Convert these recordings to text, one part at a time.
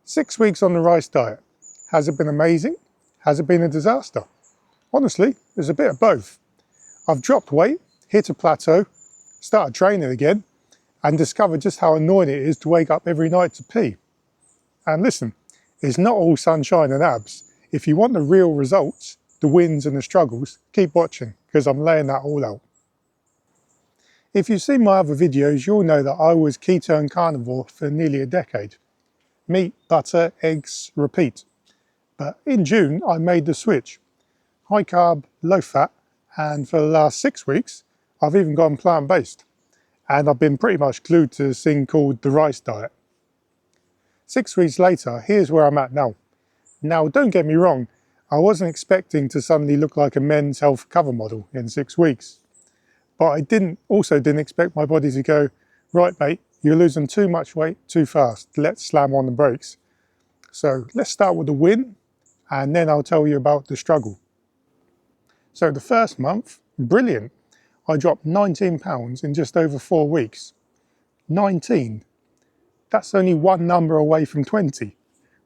6 weeks on the rice diet. Has it been amazing? Has it been a disaster? Honestly, there's a bit of both. I've dropped weight, hit a plateau, started training again, and discovered just how annoying it is to wake up every night to pee. And listen, it's not all sunshine and abs. If you want the real results, the wins and the struggles, keep watching, because I'm laying that all out. If you've seen my other videos, you'll know that I was ketone carnivore for nearly a decade. Meat, butter, eggs, repeat. But in June, I made the switch. High carb, low fat, and for the last 6 weeks, I've even gone plant-based. And I've been pretty much glued to this thing called the rice diet. 6 weeks later, here's where I'm at now. Now, don't get me wrong, I wasn't expecting to suddenly look like a men's health cover model in 6 weeks. But I also didn't expect my body to go, right mate, you're losing too much weight too fast, let's slam on the brakes. So let's start with the win, and then I'll tell you about the struggle. So the first month, brilliant. I dropped 19 pounds in just over 4 weeks. 19. That's only one number away from 20,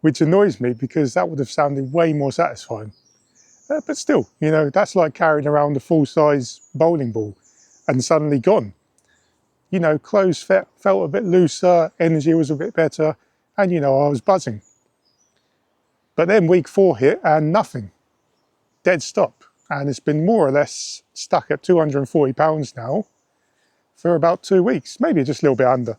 which annoys me because that would have sounded way more satisfying. But still, you know, that's like carrying around a full-size bowling ball and suddenly gone. You know, clothes felt a bit looser, energy was a bit better, and you know, I was buzzing. But then week 4 hit and nothing. Dead stop. And it's been more or less stuck at 240 pounds now for about 2 weeks, maybe just a little bit under.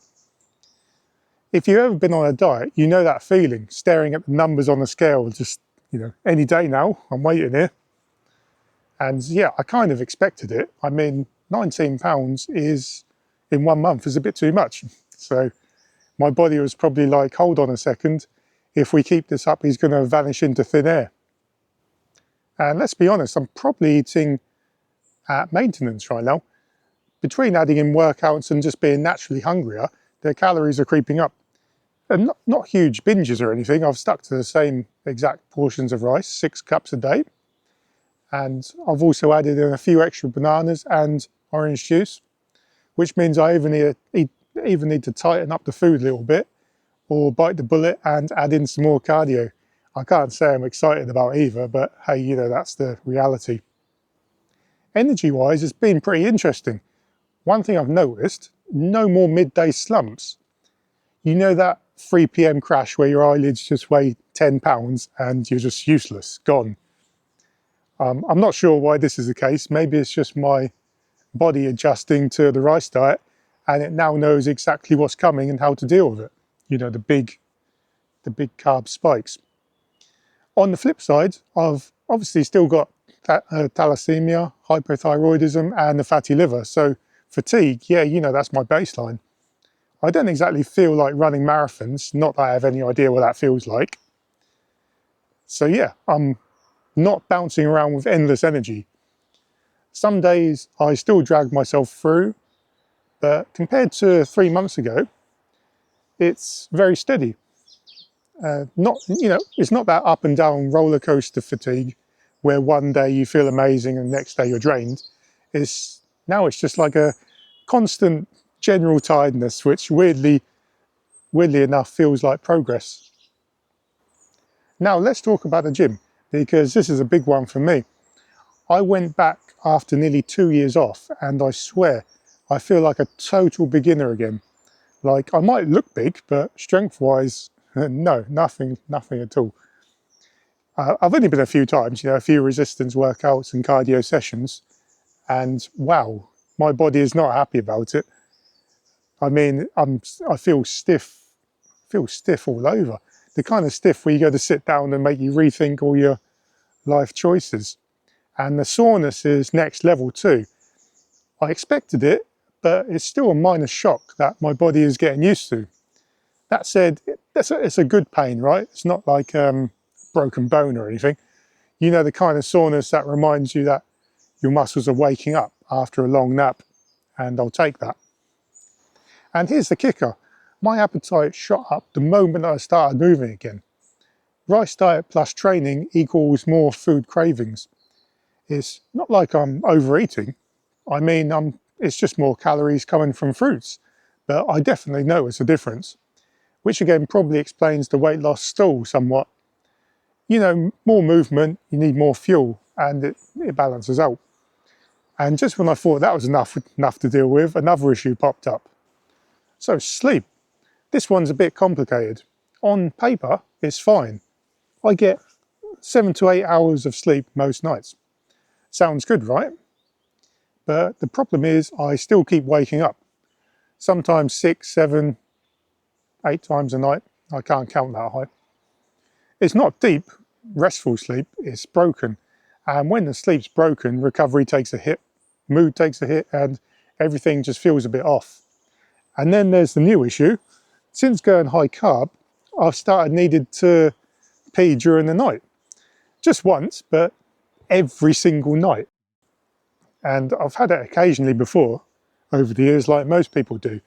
If you've ever been on a diet, you know that feeling, staring at the numbers on the scale, just, you know, any day now, I'm waiting here. And yeah, I kind of expected it. I mean, 19 pounds is, in 1 month, is a bit too much. So my body was probably like, hold on a second, if we keep this up, he's going to vanish into thin air. And let's be honest, I'm probably eating at maintenance right now. Between adding in workouts and just being naturally hungrier, the calories are creeping up. And not huge binges or anything. I've stuck to the same exact portions of rice, 6 cups a day. And I've also added in a few extra bananas and orange juice, which means I even need to tighten up the food a little bit or bite the bullet and add in some more cardio. I can't say I'm excited about either, but hey, you know, that's the reality. Energy-wise, it's been pretty interesting. One thing I've noticed, no more midday slumps. You know that 3 PM crash where your eyelids just weigh 10 pounds and you're just useless, gone. I'm not sure why this is the case. Maybe it's just my body adjusting to the rice diet and it now knows exactly what's coming and how to deal with it. You know, the big carb spikes. On the flip side, I've obviously still got thalassemia, hypothyroidism and the fatty liver. So fatigue, yeah, you know, that's my baseline. I don't exactly feel like running marathons, not that I have any idea what that feels like. So yeah, I'm not bouncing around with endless energy. Some days I still drag myself through, but compared to 3 months ago, it's very steady. It's not that up and down roller coaster fatigue where one day you feel amazing and the next day you're drained. Now it's just like a constant general tiredness, which weirdly enough feels like progress. Now let's talk about the gym, because this is a big one for me. I went back after nearly 2 years off and I swear I feel like a total beginner again. Like I might look big, but strength wise, no, nothing at all. I've only been a few times, you know, a few resistance workouts and cardio sessions, and wow, my body is not happy about it. I mean, I feel stiff all over. The kind of stiff where you go to sit down and make you rethink all your life choices. And the soreness is next level too. I expected it, but it's still a minor shock that my body is getting used to. That said, it's a good pain, right? It's not like broken bone or anything. You know, the kind of soreness that reminds you that your muscles are waking up after a long nap, and I'll take that. And here's the kicker. My appetite shot up the moment I started moving again. Rice diet plus training equals more food cravings. It's not like I'm overeating. I mean, it's just more calories coming from fruits, but I definitely notice a difference. which again probably explains the weight loss stall somewhat. You know, more movement, you need more fuel, and it balances out. And just when I thought that was enough to deal with, another issue popped up. So sleep. This one's a bit complicated. On paper, it's fine. I get 7 to 8 hours of sleep most nights. Sounds good, right? But the problem is I still keep waking up. Sometimes 6, 7, 8 times a night. I can't count that high. It's not deep, restful sleep, it's broken. And when the sleep's broken, recovery takes a hit, mood takes a hit, and everything just feels a bit off. And then there's the new issue. Since going high carb, I've started needing to pee during the night. Just once, but every single night. And I've had it occasionally before, over the years, like most people do.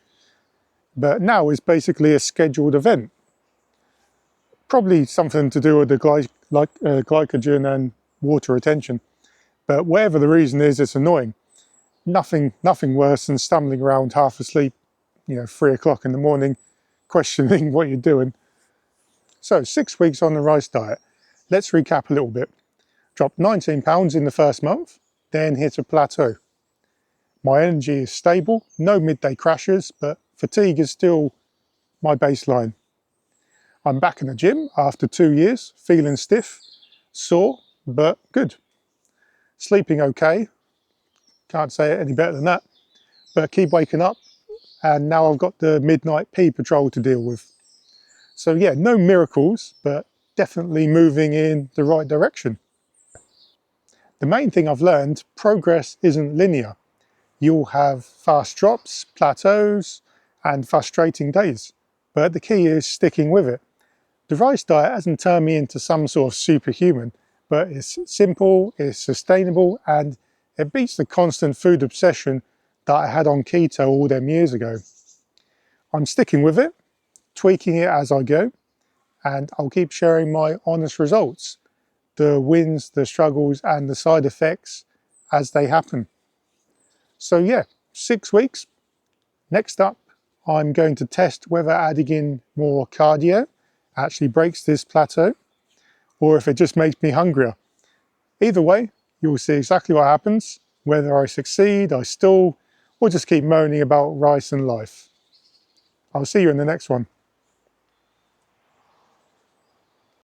But now it's basically a scheduled event. Probably something to do with the glycogen and water retention. But whatever the reason is, it's annoying. Nothing worse than stumbling around half asleep, 3 o'clock in the morning, questioning what you're doing. So 6 weeks on the rice diet. Let's recap a little bit. Dropped 19 pounds in the first month, then hit a plateau. My energy is stable, no midday crashes, but fatigue is still my baseline. I'm back in the gym after 2 years, feeling stiff, sore, but good. Sleeping okay, can't say it any better than that, but keep waking up, and now I've got the midnight pee patrol to deal with. So yeah, no miracles, but definitely moving in the right direction. The main thing I've learned, progress isn't linear. You'll have fast drops, plateaus, and frustrating days, but the key is sticking with it. The rice diet hasn't turned me into some sort of superhuman, but it's simple, it's sustainable, and it beats the constant food obsession that I had on keto all them years ago. I'm sticking with it, tweaking it as I go, and I'll keep sharing my honest results, the wins, the struggles, and the side effects as they happen. So yeah, 6 weeks. Next up, I'm going to test whether adding in more cardio actually breaks this plateau, or if it just makes me hungrier. Either way, you'll see exactly what happens, whether I succeed, I stall, or just keep moaning about rice and life. I'll see you in the next one.